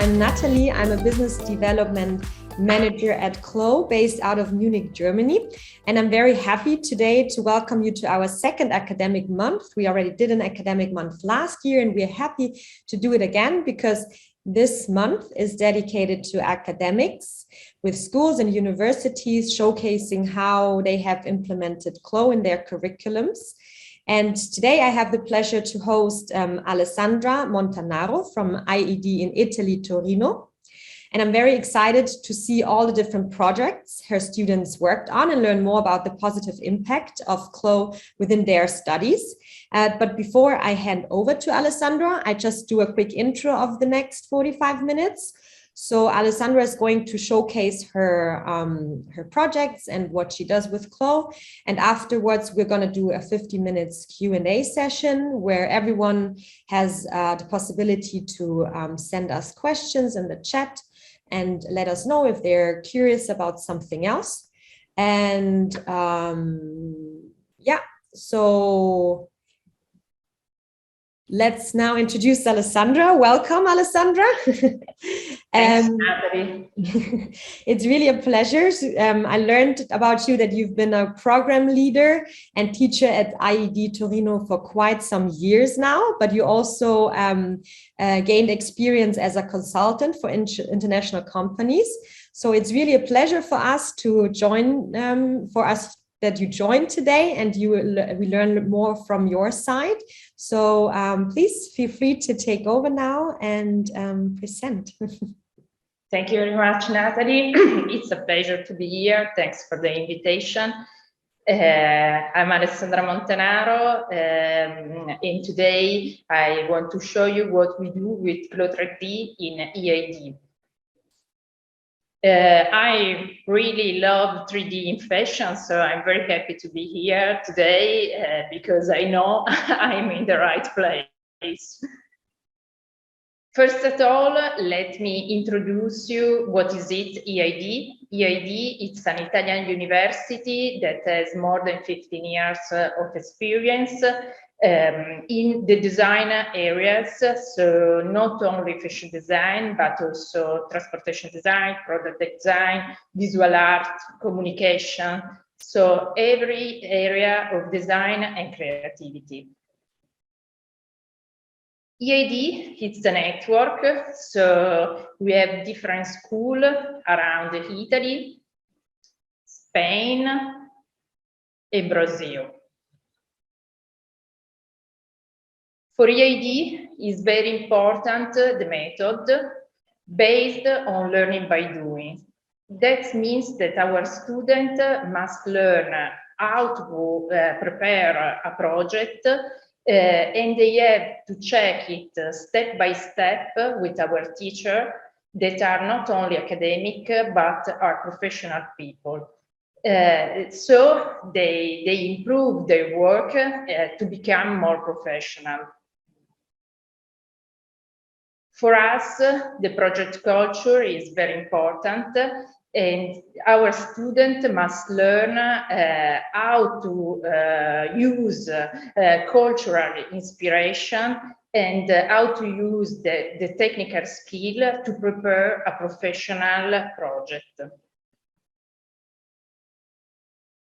I'm Natalie. I'm a business development manager at CLO based out of Munich, Germany. And I'm very happy today to welcome you to our second academic month. We already did an academic month last year, and we're happy to do it again because this month is dedicated to academics with schools and universities showcasing how they have implemented CLO in their curriculums. And today I have the pleasure to host Alessandra Montanaro from IED in Italy, Torino. And I'm very excited to see all the different projects her students worked on and learn more about the positive impact of CLO within their studies. But before I hand over to Alessandra, I just do a quick intro of the next 45 minutes. So Alessandra is going to showcase her projects and what she does with CLO. And afterwards, we're going to do a 50 minutes Q&A session where everyone has the possibility to send us questions in the chat and let us know if they're curious about something else. And yeah, so let's now introduce Alessandra. Welcome, Alessandra. Thanks, Natalie. It's really a pleasure. I learned about you that you've been a program leader and teacher at IED Torino for quite some years now, but you also gained experience as a consultant for international companies. So it's really a pleasure for us to join, that you joined today, and we learn more from your side. So please feel free to take over now and present. Thank you very much, Natalie. It's a pleasure to be here. Thanks for the invitation. I'm Alessandra Montanaro, and today I want to show you what we do with CLO 3D in EAD. I really love 3D in fashion, so I'm very happy to be here today because I know I'm in the right place. First of all, let me introduce you what is it, EID. EID, it's an Italian university that has more than 15 years of experience in the design areas, so not only fashion design, but also transportation design, product design, visual art, communication, so every area of design and creativity. EAD, it's a network, so we have different schools around Italy, Spain, and Brazil. For EAD, it's very important the method based on learning by doing. That means that our student must learn how to prepare a project, and they have to check it step by step with our teacher that are not only academic, but are professional people. So they improve their work to become more professional. For us, the project culture is very important, and our student must learn how to use cultural inspiration and how to use the technical skill to prepare a professional project.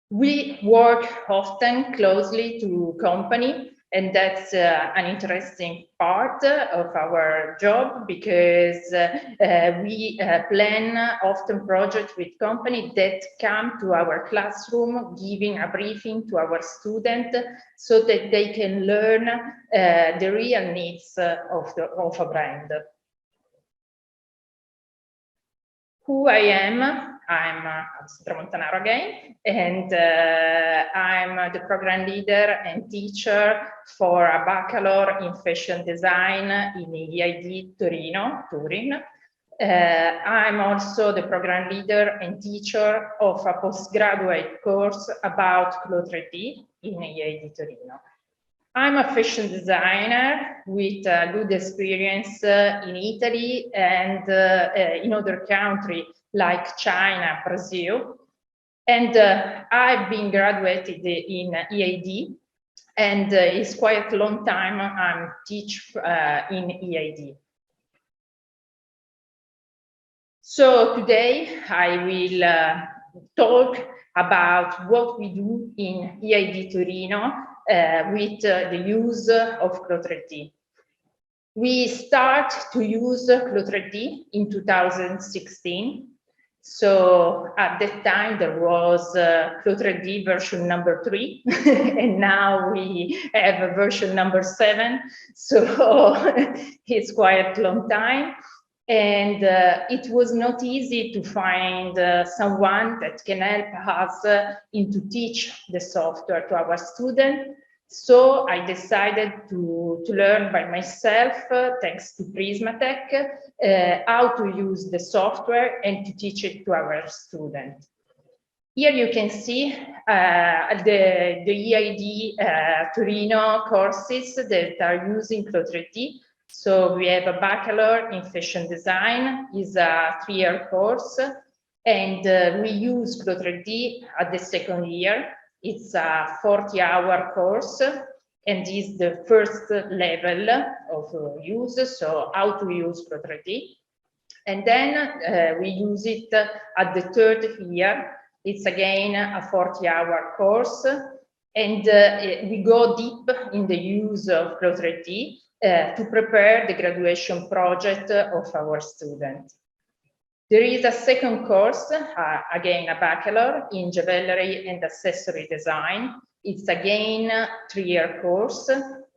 We work often closely to company, and that's an interesting part of our job because we plan often projects with companies that come to our classroom, giving a briefing to our students so that they can learn the real needs of a brand. Who I am? I'm Alessandra Montanaro again, and I'm the program leader and teacher for a bachelor in fashion design in EID Torino, Turin. I'm also the program leader and teacher of a postgraduate course about CLO 3D in EID Torino. I'm a fashion designer with good experience in Italy and in other countries like China, Brazil. And I've been graduated in EAD, and it's quite a long time I'm teach in EAD. So today I will talk about what we do in EID Torino with the use of CLO 3D. We start to use CLO 3D in 2016. So at that time there was CLO 3D version number 3, and now we have a version number 7. So it's quite a long time. And it was not easy to find someone that can help us to teach the software to our students. So I decided to learn by myself, thanks to Prismatech, how to use the software and to teach it to our students. Here you can see the EID Torino courses that are using CLO 3D. So we have a Bachelor in Fashion Design, is a 3-year course, and we use CLO 3D at the second year. It's a 40-hour course, and is the first level of use, so how to use CLO 3D. And then we use it at the third year. It's again a 40-hour course, and we go deep in the use of CLO 3D to prepare the graduation project of our students. There is a second course, again a Bachelor in Jewelry and Accessory Design. It's again a 3-year course,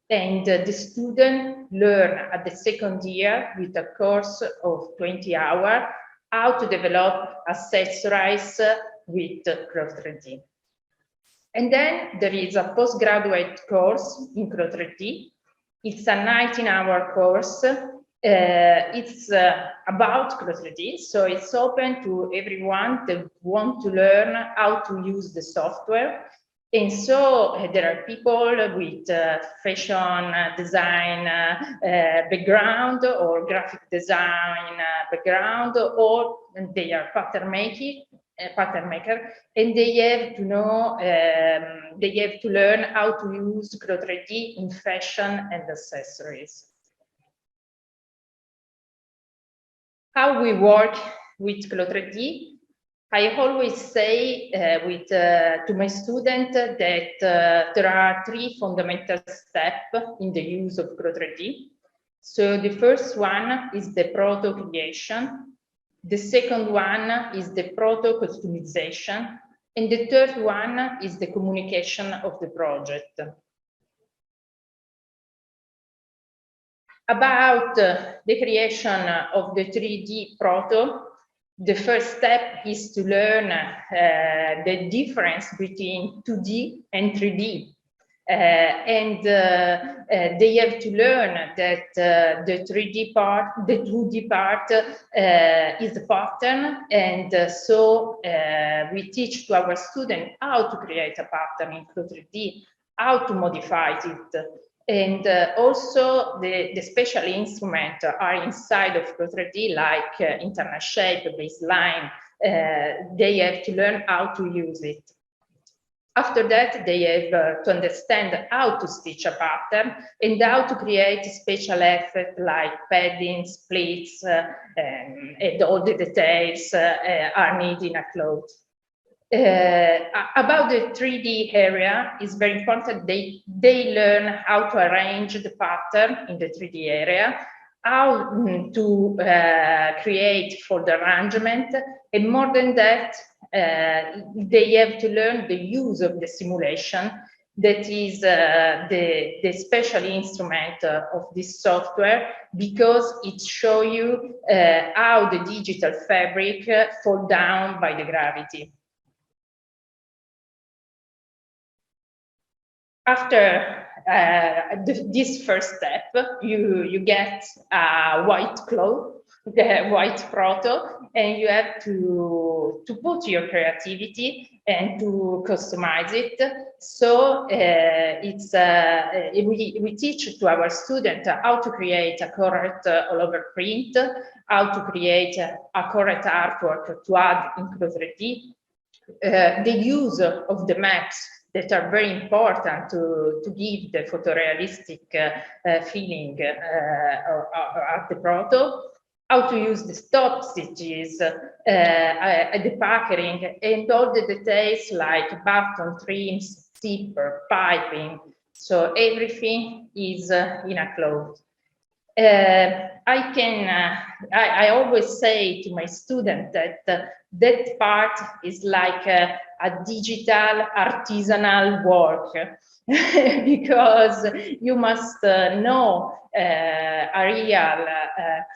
and the student learn at the second year with a course of 20 hours how to develop accessories with CLO 3D. And then there is a postgraduate course in CLO 3D. It's a 19-hour course. It's about CLO 3D, so it's open to everyone that want to learn how to use the software. And so there are people with fashion design background or graphic design background, or they are pattern maker, and they have to know, they have to learn how to use CLO 3D in fashion and accessories. How we work with CLO 3D? I always say to my students that there are 3 fundamental steps in the use of CLO 3D. So the first one is the proto creation. The second one is the proto customization. And the third one is the communication of the project. About the creation of the 3D proto, the first step is to learn the difference between 2D and 3D. They have to learn that the 3D part, the 2D part is a pattern, and so we teach to our students how to create a pattern in CLO 3D, how to modify it. And also the special instruments are inside of CLO 3D, like internal shape, baseline. They have to learn how to use it. After that, they have to understand how to stitch a pattern and how to create special effects like padding, splits, and all the details are needed in a cloth. About the 3D area, it's very important they learn how to arrange the pattern in the 3D area, how to create folder arrangement, and more than that, they have to learn the use of the simulation. That is the special instrument of this software, because it shows you how the digital fabric fall down by the gravity. After this first step, you get a white cloth, the white proto, and you have to put your creativity and to customize it. So we teach to our students how to create a correct all-over print, how to create a correct artwork to add in CLO 3D, the use of the maps that are very important to give the photorealistic feeling of the proto. how to use the stop stitches, the packaging, and all the details like button trims, zipper, piping. So everything is in a cloth. I always say to my student that that part is like a digital artisanal work because you must know a real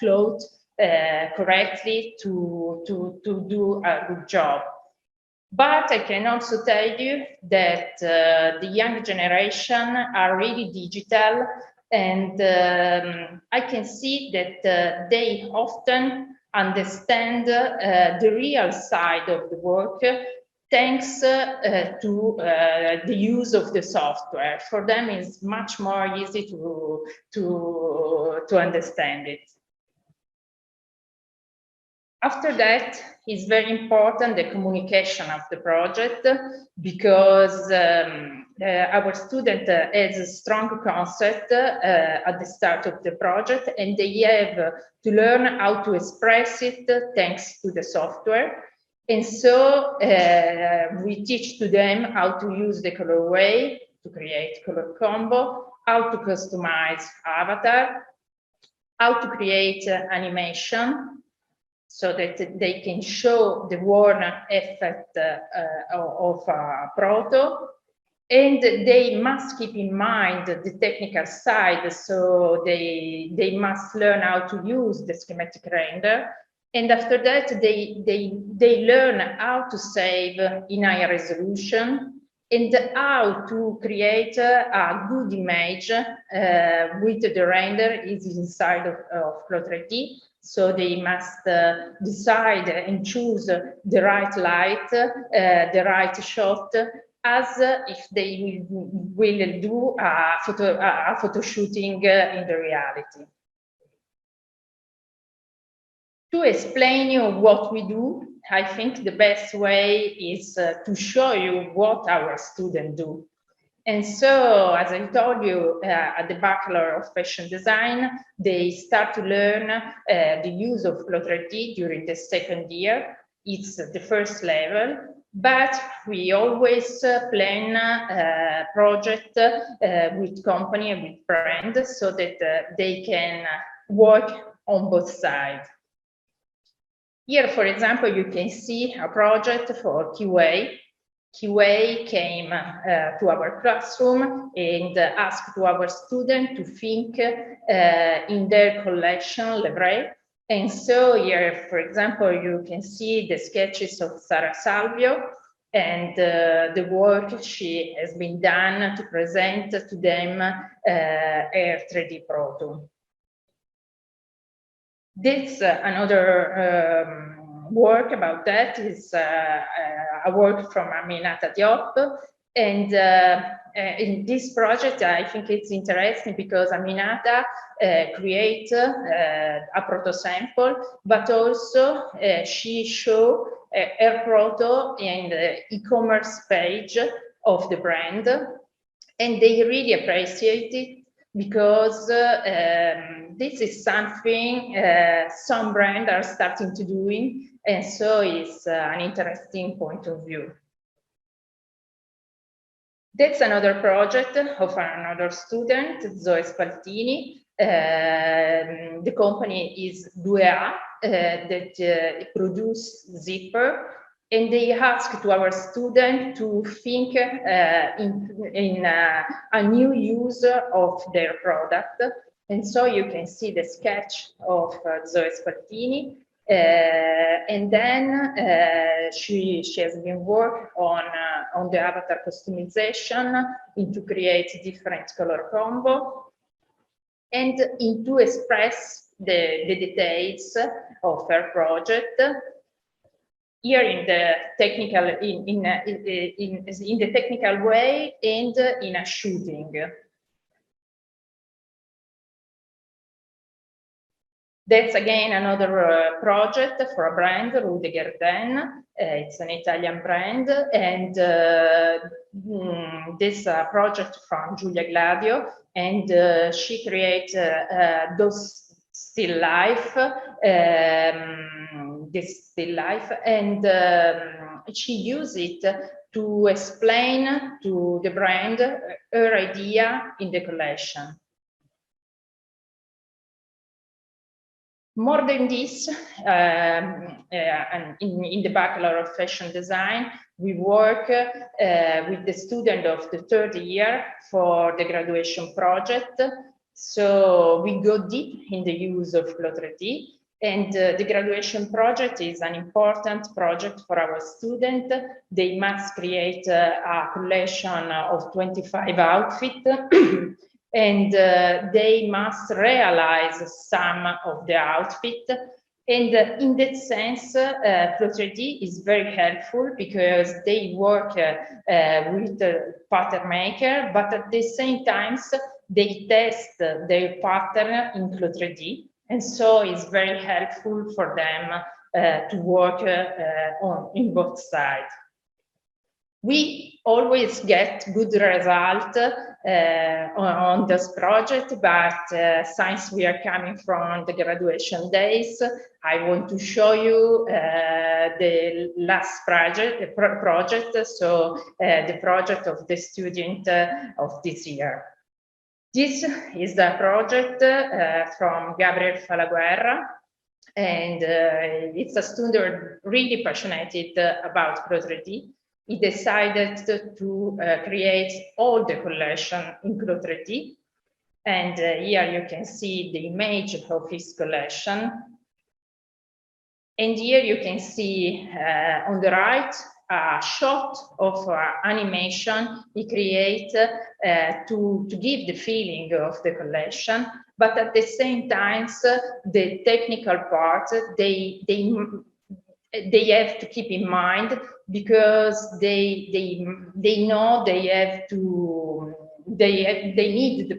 cloth correctly to do a good job. But I can also tell you that the young generation are really digital, and I can see that they often understand the real side of the work thanks to the use of the software. For them, it's much more easy to understand it. After that, it's very important the communication of the project because our student has a strong concept at the start of the project, and they have to learn how to express it thanks to the software. And so we teach to them how to use the colorway to create color combo, how to customize avatar, how to create animation, so that they can show the worn effect of a proto. And they must keep in mind the technical side, so they must learn how to use the schematic render. And after that, they learn how to save in high resolution and how to create a good image with the render is inside of Clo 3D. So they must decide and choose the right light, the right shot, as if they will do a photo shooting in the reality. To explain you what we do, I think the best way is to show you what our students do. And so, as I told you, at the Bachelor of Fashion Design, they start to learn the use of Clo 3D during the second year. It's the first level, but we always plan a project with company and with brands so that they can work on both sides. Here, for example, you can see a project for QA. QA came to our classroom and asked to our students to think in their collection, Levray. And so here, for example, you can see the sketches of Sara Salvio and the work she has been done to present to them her 3D proto. This another work about that is a work from Aminata Diop, and in this project I think it's interesting because Aminata creates a proto sample, but also she shows her proto in the e-commerce page of the brand, and they really appreciate it because this is something some brands are starting to doing, and so it's an interesting point of view. That's another project of another student, Zoe Spaltini. The company is 2A that produce zipper, and they ask to our student to think in a new use of their product. And so you can see the sketch of Zoe Spaltini. And then she has been working on the avatar customization, to create different color combo, and to express the details of her project. Here in the technical in the technical way and in a shooting. That's again another project for a brand, Rudiger Den. It's an Italian brand, and this project from Giulia Gladio, and she creates those still life, this still life, and she used it to explain to the brand her idea in the collection. More than this, in the Bachelor of Fashion Design, we work with the student of the third year for the graduation project. So we go deep in the use of CLO 3D, and the graduation project is an important project for our students. They must create a collection of 25 outfits. And they must realize some of the outfit. And in that sense, CLO 3D is very helpful because they work with the pattern maker, but at the same time, they test their pattern in CLO 3D. And so it's very helpful for them to work in both sides. We always get good result on this project, but since we are coming from the graduation days, I want to show you the last project, so the project of the student of this year. This is the project from Gabriel Falaguerra, and it's a student really passionate about CLO 3D. He decided to create all the collection in CLO 3D. And here you can see the image of his collection. And here you can see on the right a shot of animation he created to give the feeling of the collection. But at the same time, the technical part, they have to keep in mind because they know they have to they need the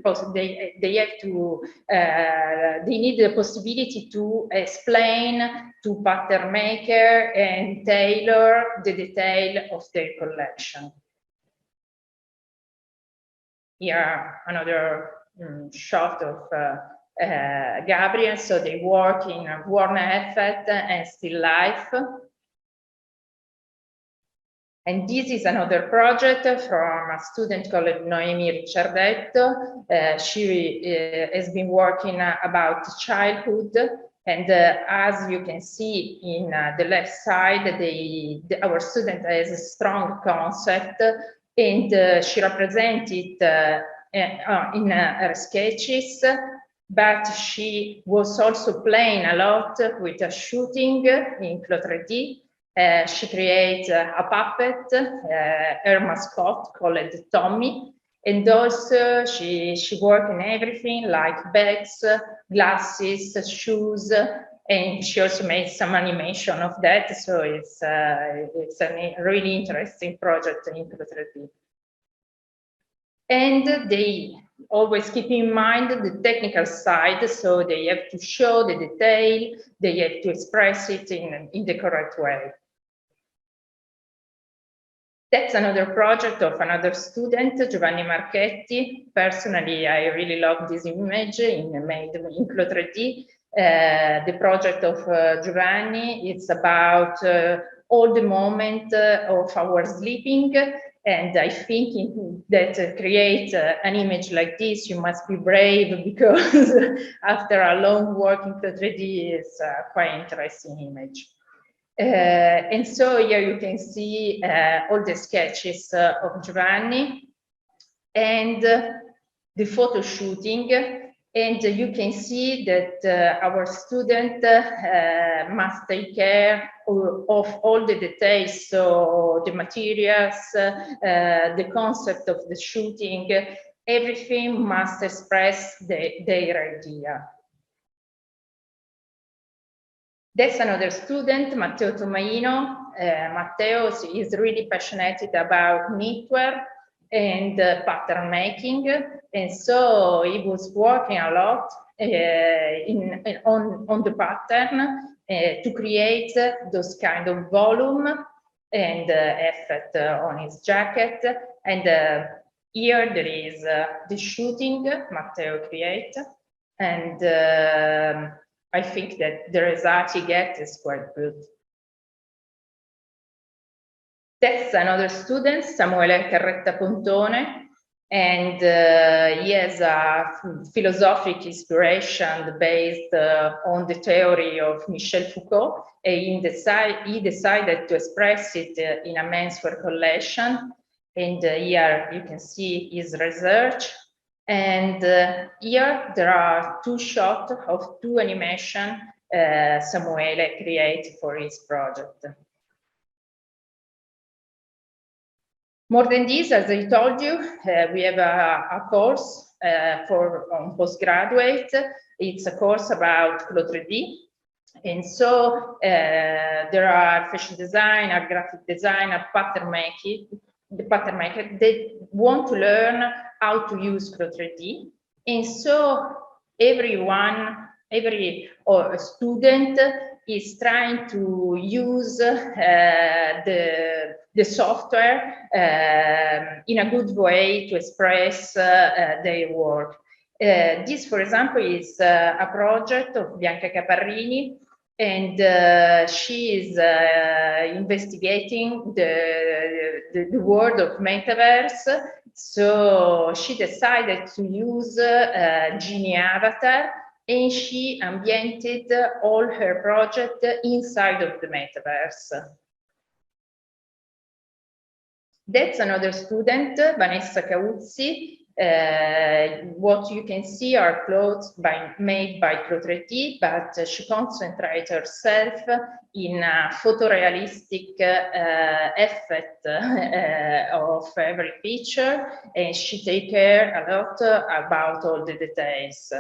possibility to explain to pattern maker and tailor the detail of their collection. Here another shot of Gabriel, so they work in Warner Effect and still life. And this is another project from a student called Noemi Ricciardetto. She has been working about childhood. And as you can see in the left side, our student has a strong concept, and she represented in her sketches, but she was also playing a lot with a shooting in CLO 3D. She created a puppet, her mascot called Tommy, and also she worked in everything like bags, glasses, shoes, and she also made some animation of that. So it's a really interesting project in CLO 3D. And they always keep in mind the technical side, so they have to show the detail, they have to express it in the correct way. That's another project of another student, Giovanni Marchetti. Personally, I really love this image made in CLO 3D. The project of Giovanni, it's about all the moment of our sleeping. And I think that create an image like this, you must be brave, because after a long work in CLO 3D, it's a quite interesting image. And so here you can see all the sketches of Giovanni and the photo shooting. And you can see that our student must take care of all the details, so the materials, the concept of the shooting, everything must express their idea. That's another student, Matteo Tomaino. Matteo is really passionate about knitwear and pattern making, and so he was working a lot on the pattern to create those kind of volume and effect on his jacket. And here there is the shooting Matteo created. And I think that the result you get is quite good. That's another student, Samuele Carretta Pontone, and he has a philosophic inspiration based on the theory of Michel Foucault. He decided to express it in a menswear collection. And here you can see his research. And here there are two shots of two animations Samuele created for his project. More than this, as I told you, we have a course for postgraduate. It's a course about CLO 3D. And so there are fashion designer, graphic designer, pattern maker, they want to learn how to use CLO 3D. And so every student is trying to use the software in a good way to express their work. This, for example, is a project of Bianca Caparrini, and she is investigating the world of metaverse. So she decided to use Genie Avatar, and she ambiented all her project inside of the metaverse. That's another student, Vanessa Cauzzi. What you can see are clothes made by CLO 3D, but she concentrates herself in a photorealistic effect of every feature, and she takes care a lot about all the details.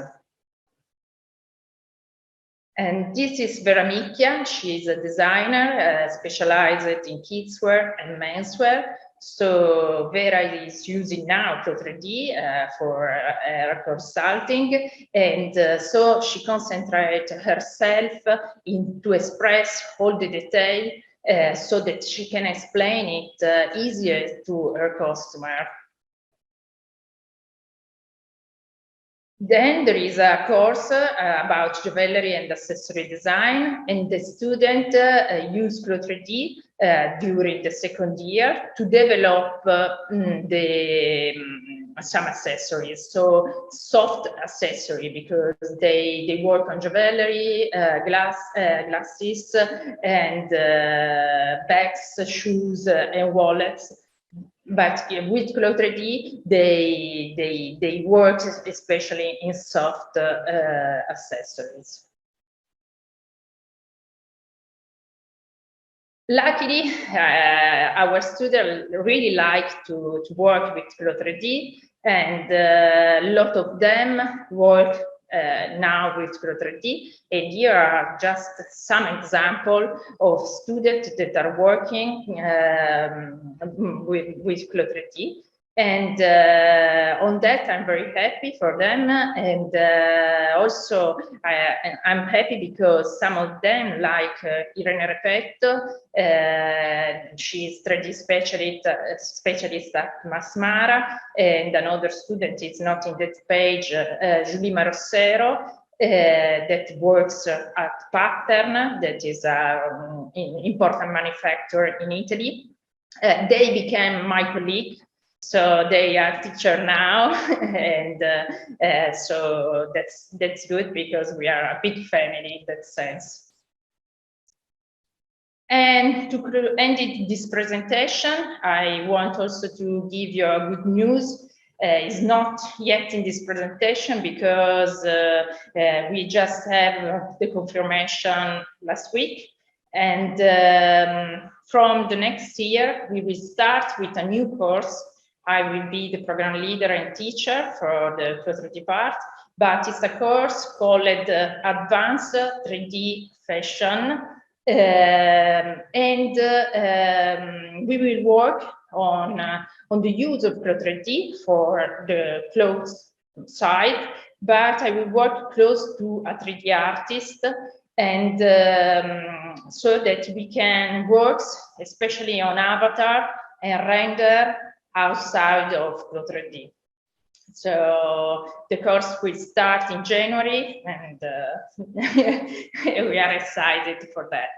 And this is Vera Micchia. She is a designer specialized in kidswear and menswear. So Vera is using now CLO 3D for consulting, and so she concentrates herself to express all the detail so that she can explain it easier to her customer. Then there is a course about jewelry and accessory design, and the student used CLO 3D during the second year to develop some accessories, so soft accessory, because they work on jewelry, glasses, and bags, shoes, and wallets. But with CLO 3D, they work especially in soft accessories. Luckily, our students really like to work with CLO 3D, and a lot of them work now with CLO 3D. And here are just some examples of students that are working with CLO 3D. And on that, I'm very happy for them. And also, I'm happy because some of them, like Irene Repetto, she is 3D specialist at Masmara, and another student is not in that page, Julie Marossero, that works at Pattern, that is an important manufacturer in Italy. They became my colleague. So they are teacher now, and so that's good because we are a big family in that sense. And to end this presentation, I want also to give you a good news. It's not yet in this presentation because we just have the confirmation last week. And from the next year, we will start with a new course. I will be the program leader and teacher for the CLO 3D part, but it's a course called Advanced 3D Fashion. We will work on the use of CLO 3D for the clothes side, but I will work close to a 3D artist, and so that we can work especially on avatar and render outside of CLO 3D. So the course will start in January, and we are excited for that.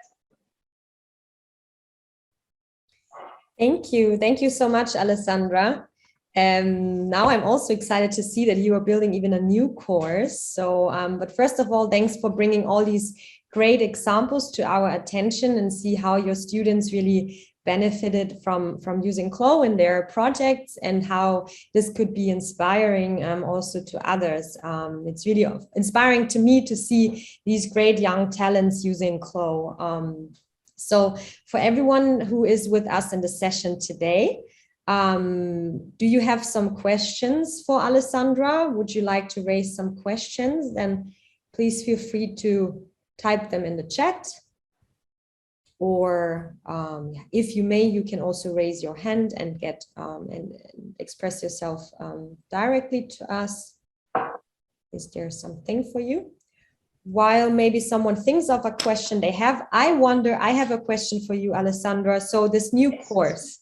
Thank you. Thank you so much, Alessandra. Now I'm also excited to see that you are building even a new course. So, but first of all, thanks for bringing all these great examples to our attention and see how your students really benefited from using CLO in their projects and how this could be inspiring also to others. It's really inspiring to me to see these great young talents using CLO. So for everyone who is with us in the session today, do you have some questions for Alessandra? Would you like to raise some questions? Then please feel free to type them in the chat. Or if you may, you can also raise your hand and get and express yourself directly to us. Is there something for you? While maybe someone thinks of a question they have, I have a question for you, Alessandra. So this new course,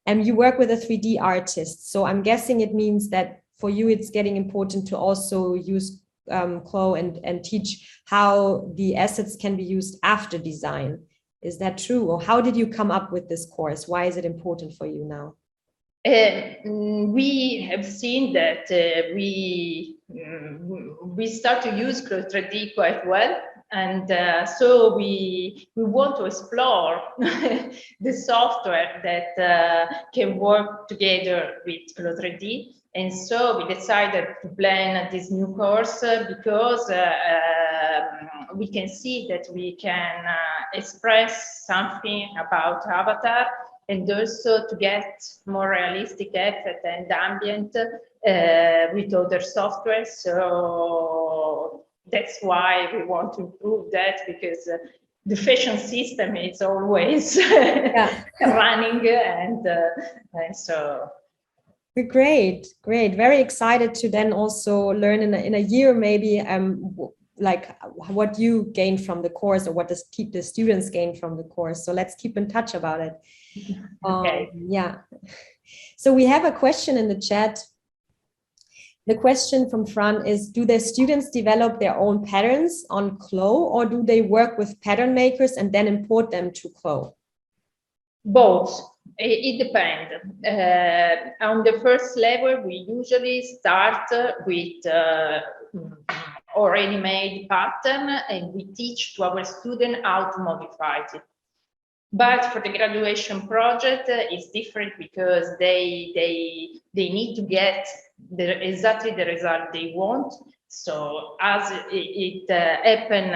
and you work with a 3D artist. So I'm guessing it means that for you, it's getting important to also use CLO and teach how the assets can be used after design. Is that true? Or how did you come up with this course? Why is it important for you now? We have seen that we start to use CLO 3D quite well, and so we want to explore the software that can work together with CLO 3D, and so we decided to plan this new course because we can see that we can express something about avatar, and also to get more realistic effect and ambient with other software. So that's why we want to improve that, because the fashion system is always running, and so. Great. Very excited to then also learn in a year maybe like what you gain from the course or what the students gain from the course. So let's keep in touch about it. Okay. Yeah. So we have a question in the chat. The question from Fran is, do the students develop their own patterns on CLO, or do they work with pattern makers and then import them to CLO? Both. It depends. On the first level, we usually start with already made pattern, and we teach to our student how to modify it. But for the graduation project, it's different because they need to get exactly the result they want. So as it happened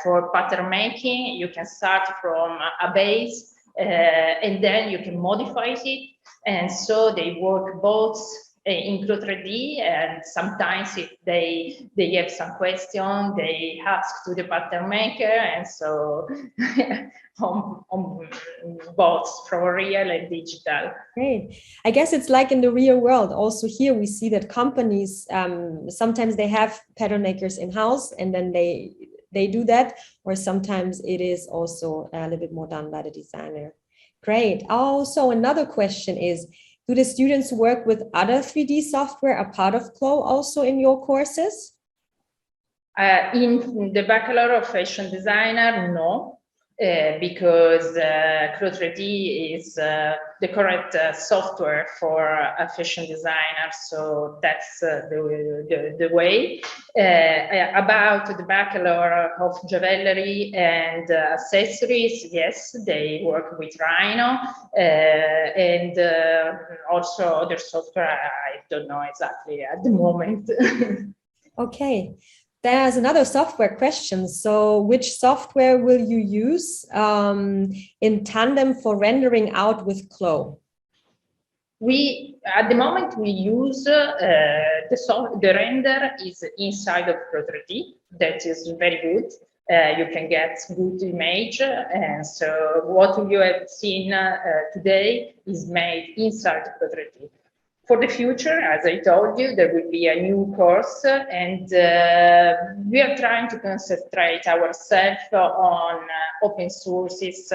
for pattern making, you can start from a base and then you can modify it. And so they work both in CLO 3D, and sometimes if they have some question, they ask to the pattern maker, and so on both from real and digital. Great. I guess it's like in the real world. Also here we see that companies, sometimes they have pattern makers in-house and then they do that, or sometimes it is also a little bit more done by the designer. Great. Also, another question is, do the students work with other 3D software a part of CLO also in your courses? In the Bachelor of Fashion Designer, no, because CLO 3D is the correct software for a fashion designer, so that's the way. About the Bachelor of Jewelry and Accessories, yes, they work with Rhino, and also other software, I don't know exactly at the moment. Okay. There's another software question. So which software will you use in tandem for rendering out with CLO? At the moment, we use the render is inside of CLO 3D. That is very good. You can get good image. And so what you have seen today is made inside CLO 3D. For the future, as I told you, there will be a new course, and we are trying to concentrate ourselves on open sources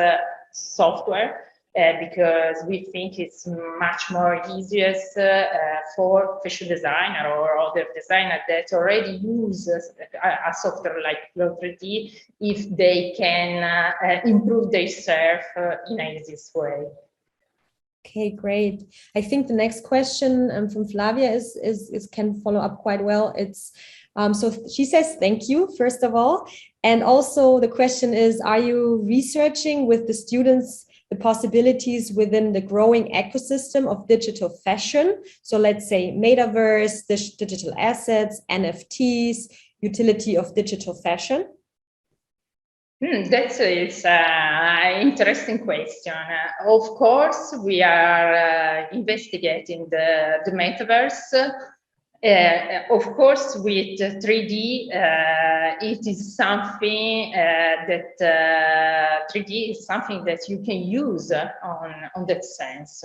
software, because we think it's much more easiest for fashion designer or other designer that already use a software like Clo 3D if they can improve themselves in an easiest way. Okay, great. I think the next question from Flavia is can follow up quite well. It's so she says thank you first of all, and also the question is: are you researching with the students the possibilities within the growing ecosystem of digital fashion? So let's say metaverse, digital assets, NFTs, utility of digital fashion. That's an interesting question. Of course, we are investigating the metaverse. Of course, with 3D, it is something that 3D is something that you can use on that sense.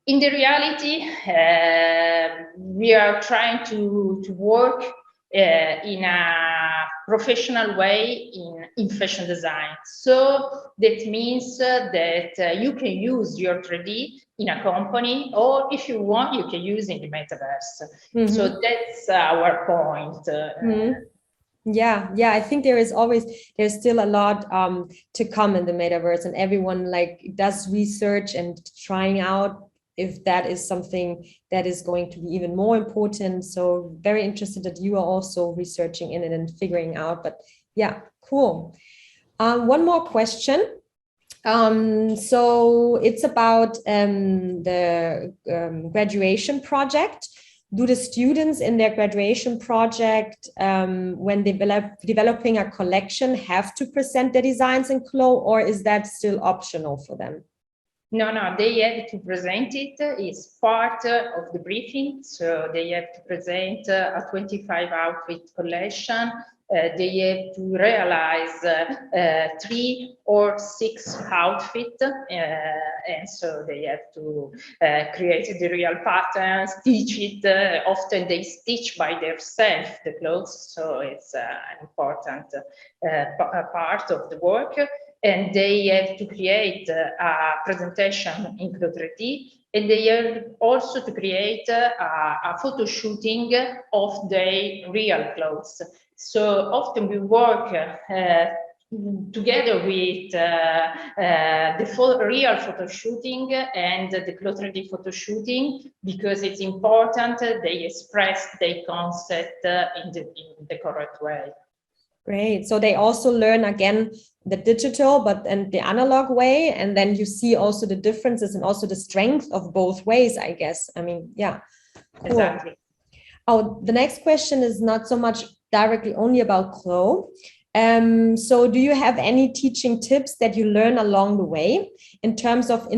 In the reality, we are trying to work in a professional way in fashion design. So that means that you can use your 3D in a company, or if you want, you can use in the metaverse. So that's our point. Yeah, I think there's still a lot to come in the metaverse, and everyone like does research and trying out if that is something that is going to be even more important. So very interested that you are also researching in it and figuring out, but yeah, cool. One more question. So it's about the graduation project. Do the students in their graduation project, when developing a collection, have to present their designs in CLO, or is that still optional for them? No, they have to present it. It's part of the briefing. So they have to present a 25 outfit collection. They have to realize 3 or 6 outfits. And so they have to create the real patterns, stitch it. Often they stitch by themselves the clothes. So it's an important part of the work. And they have to create a presentation in Clo 3D, and they have also to create a photo shooting of their real clothes. So often we work together with the real photo shooting and the Clo 3D photo shooting, because it's important they express their concept in the correct way. Great. So they also learn again the digital, and the analog way, and then you see also the differences and also the strength of both ways, I guess. I mean, yeah. Cool. Exactly. Oh, the next question is not so much directly only about CLO. So do you have any teaching tips that you learn along the way in terms of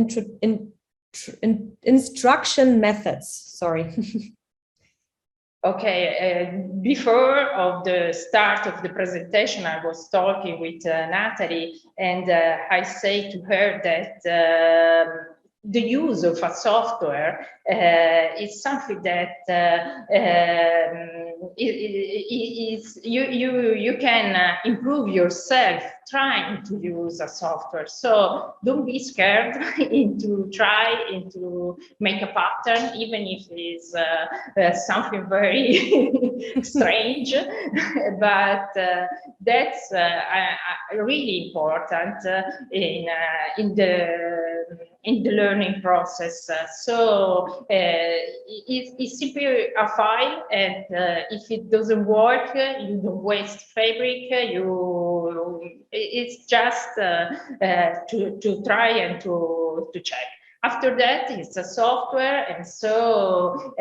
instruction methods? Sorry. Okay, before of the start of the presentation, I was talking with Natalie, and I say to her that the use of a software is something that you can improve yourself trying to use a software. So don't be scared into make a pattern, even if it's something very strange. But that's really important in the learning process. So it's simply a file, and if it doesn't work, you don't waste fabric. It's just to try and to check. After that, it's a software, and so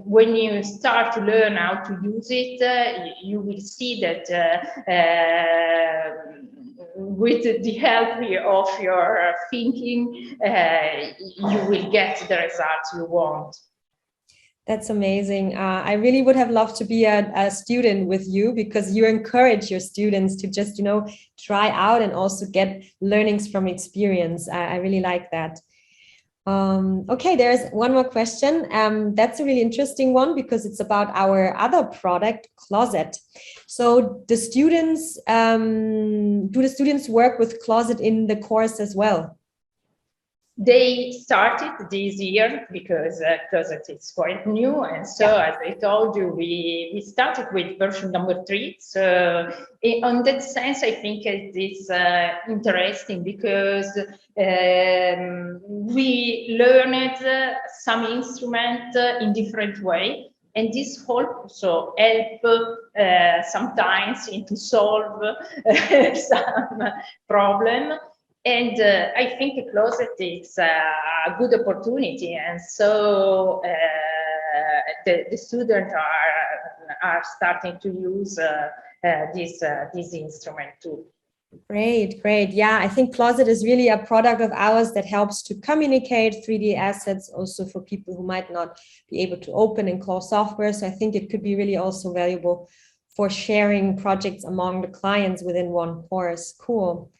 when you start to learn how to use it, you will see that with the help of your thinking, you will get the results you want. That's amazing. I really would have loved to be a student with you, because you encourage your students to just, try out and also get learnings from experience. I really like that. Okay, there's one more question. That's a really interesting one, because it's about our other product, Closet. So the students, do the students work with Closet in the course as well? They started this year because it's quite new, and so as I told you, we started with version number 3. So on that sense, I think it is interesting because we learned some instrument in different way, and this also help sometimes to solve some problem. And I think the closet is a good opportunity, and so the students are starting to use this instrument too. Great, great. Yeah, I think Closet is really a product of ours that helps to communicate 3D assets also for people who might not be able to open and close software. So I think it could be really also valuable for sharing projects among the clients within one course. Cool.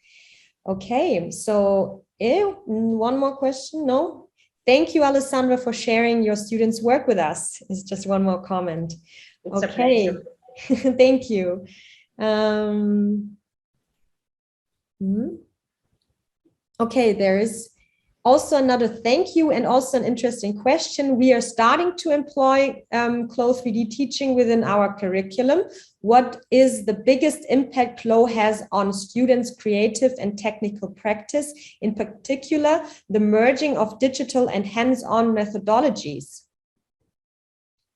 Okay, so one more question. No? Thank you, Alessandra, for sharing your students' work with us. It's just one more comment. It's okay, thank you. Okay, there is also another thank you and also an interesting question. We are starting to employ CLO 3D teaching within our curriculum. What is the biggest impact CLO has on students' creative and technical practice, in particular, the merging of digital and hands-on methodologies?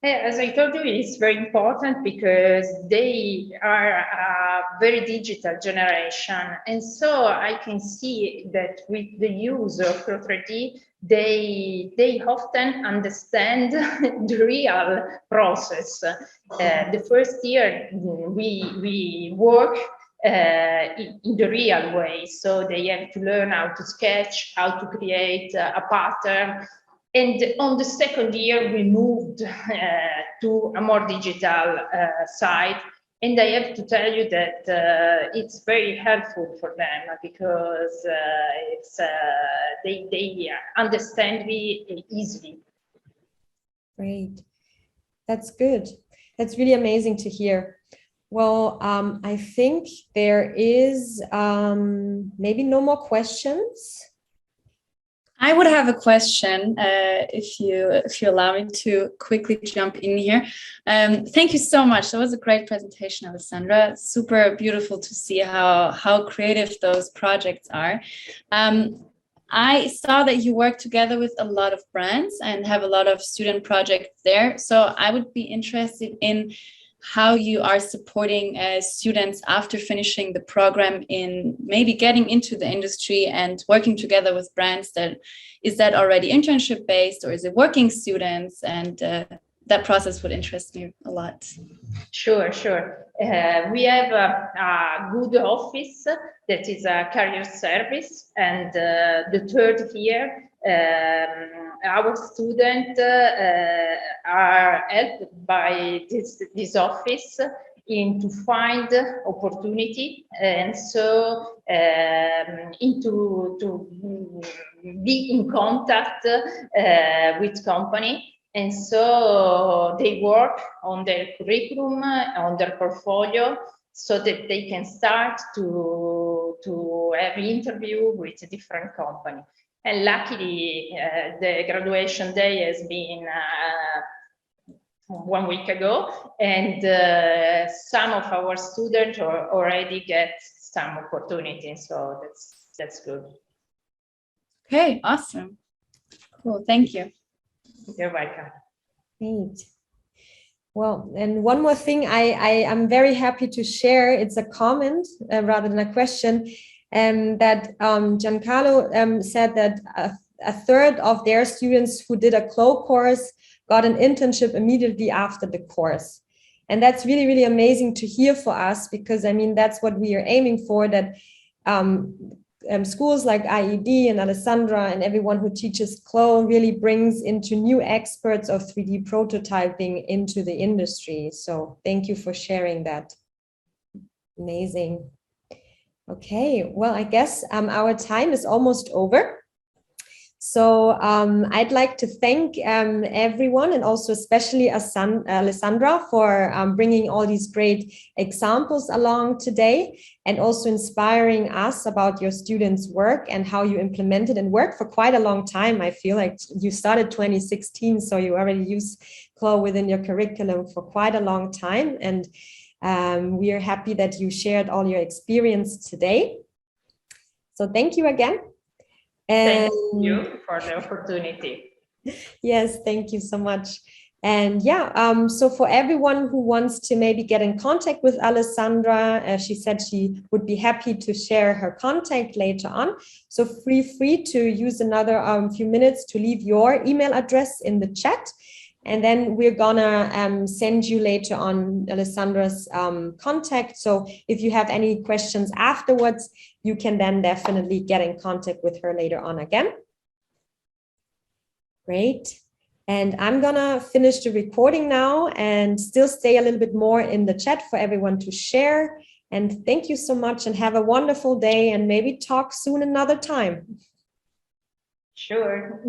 As I told you, it's very important because they are a very digital generation. And so I can see that with the use of CLO 3D, they often understand the real process. The first year we work in the real way. So they have to learn how to sketch, how to create a pattern. And on the second year, we moved to a more digital side. And I have to tell you that it's very helpful for them because they understand me easily. Great. That's good. That's really amazing to hear. Well, I think there is maybe no more questions. I would have a question, if you allow me to quickly jump in here. Thank you so much. That was a great presentation, Alessandra. Super beautiful to see how creative those projects are. I saw that you work together with a lot of brands and have a lot of student projects there. So I would be interested in how you are supporting students after finishing the program in maybe getting into the industry and working together with brands. Is that already internship based or is it working students? And that process would interest me a lot. Sure. We have a good office that is a career service, and the third year our students are helped by this office to find opportunity, and so to be in contact with company. And so they work on their curriculum, on their portfolio, so that they can start to have an interview with a different company. And luckily, the graduation day has been 1 week ago, and some of our students already get some opportunities, so that's good. Okay, awesome. Cool, thank you. You're welcome. Great. Well, and one more thing I am very happy to share. It's a comment rather than a question. That Giancarlo said that a third of their students who did a CLO course got an internship immediately after the course. And that's really, really amazing to hear for us, because I mean, that's what we are aiming for, that schools like IED and Alessandra and everyone who teaches CLO really brings into new experts of 3D prototyping into the industry. So thank you for sharing that. Amazing. Okay, well, I guess our time is almost over. So I'd like to thank everyone, and also especially Alessandra for bringing all these great examples along today, and also inspiring us about your students' work and how you implemented and worked for quite a long time. I feel like you started 2016, so you already use CLO within your curriculum for quite a long time. And we are happy that you shared all your experience today. So thank you again. Thank you for the opportunity. Yes, thank you so much. And yeah, so for everyone who wants to maybe get in contact with Alessandra, she said she would be happy to share her contact later on. So feel free to use another few minutes to leave your email address in the chat. And then we're gonna send you later on Alessandra's contact. So if you have any questions afterwards, you can then definitely get in contact with her later on again. Great. And I'm gonna finish the recording now and still stay a little bit more in the chat for everyone to share. And thank you so much and have a wonderful day, and maybe talk soon another time. Sure.